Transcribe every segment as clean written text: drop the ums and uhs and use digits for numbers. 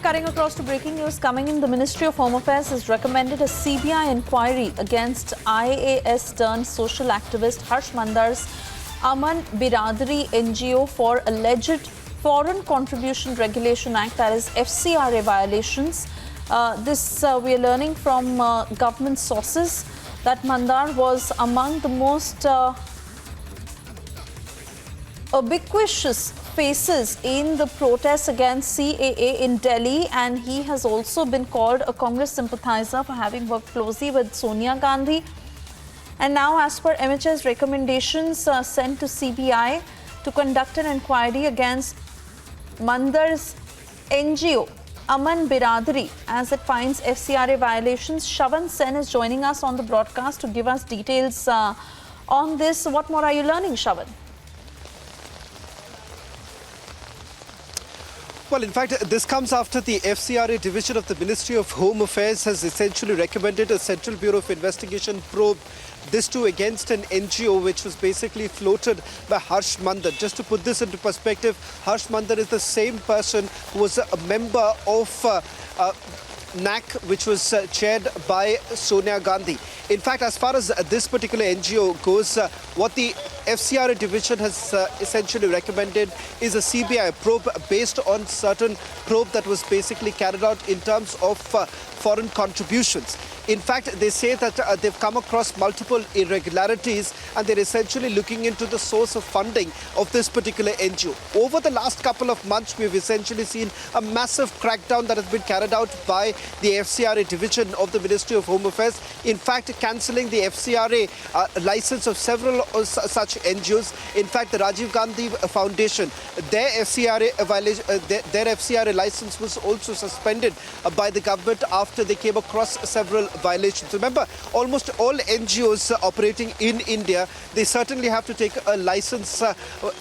cutting across to breaking news coming in. The Ministry of Home Affairs has recommended a CBI inquiry against IAS turned social activist Harsh Mandar's Aman Biradari NGO for alleged Foreign Contribution Regulation Act, that is FCRA violations. We are learning from government sources that Mander was among the most ubiquitous faces in the protests against CAA in Delhi, and he has also been called a Congress sympathizer for having worked closely with Sonia Gandhi. And now, as per MHA's recommendations sent to CBI to conduct an inquiry against Mandar's NGO, Aman Biradari, as it finds FCRA violations. Shravan Sen is joining us on the broadcast to give us details on this. What more are you learning, Shravan? Well, in fact, this comes after the FCRA division of the Ministry of Home Affairs has essentially recommended a Central Bureau of Investigation probe, this too against an NGO which was basically floated by Harsh Mander. Just to put this into perspective, Harsh Mander is the same person who was a member of NAC, which was chaired by Sonia Gandhi. In fact, as far as this particular NGO goes, what the FCRA division has essentially recommended is a CBI probe based on certain probe that was basically carried out in terms of foreign contributions. In fact, they say that they've come across multiple irregularities and they're essentially looking into the source of funding of this particular NGO. Over the last couple of months, we've essentially seen a massive crackdown that has been carried out by the FCRA division of the Ministry of Home Affairs. In fact, cancelling the FCRA license of several such NGOs. In fact, the Rajiv Gandhi Foundation, their FCRA license was also suspended by the government after they came across several violations. Remember, almost all NGOs operating in India, they certainly have to take a license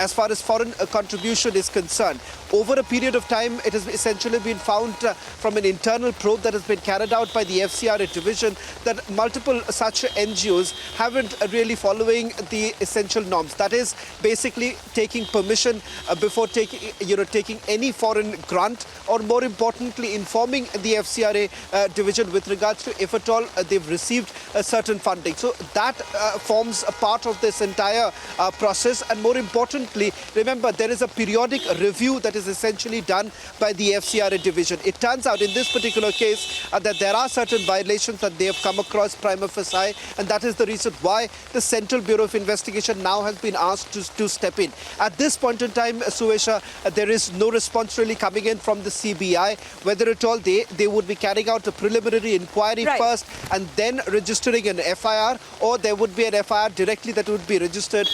as far as foreign contribution is concerned. Over a period of time, it has essentially been found from an internal probe that has been carried out by the FCRA division that multiple such NGOs haven't really following the essential norms. That is basically taking permission before taking any foreign grant, or more importantly, informing the FCRA division with regards to if at all they've received a certain funding. So that forms a part of this entire process. And more importantly, remember, there is a periodic review that is essentially done by the FCRA division. It turns out in this particular case that there are certain violations that they have come across prima facie, and that is the reason why the Central Bureau of Investigation now has been asked to step in. At this point in time, Suesha, there is no response really coming in from the CBI, whether at all they would be carrying out a preliminary inquiry first and then registering an FIR, or there would be an FIR directly that would be registered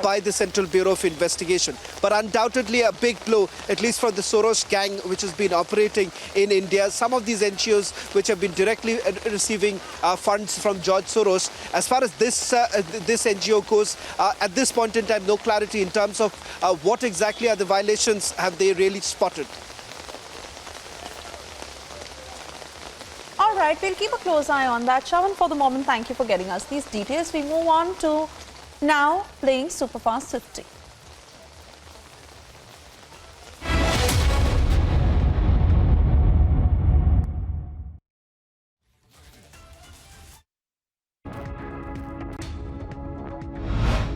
by the Central Bureau of Investigation. But undoubtedly a big blow, at least for the Soros gang, which has been operating in India. Some of these NGOs which have been directly receiving funds from George Soros. As far as this NGO goes, at this point in time, no clarity in terms of what exactly are the violations have they really spotted. All right, we'll keep a close eye on that. Shravan, for the moment, thank you for getting us these details. We move on to now playing Superfast 50.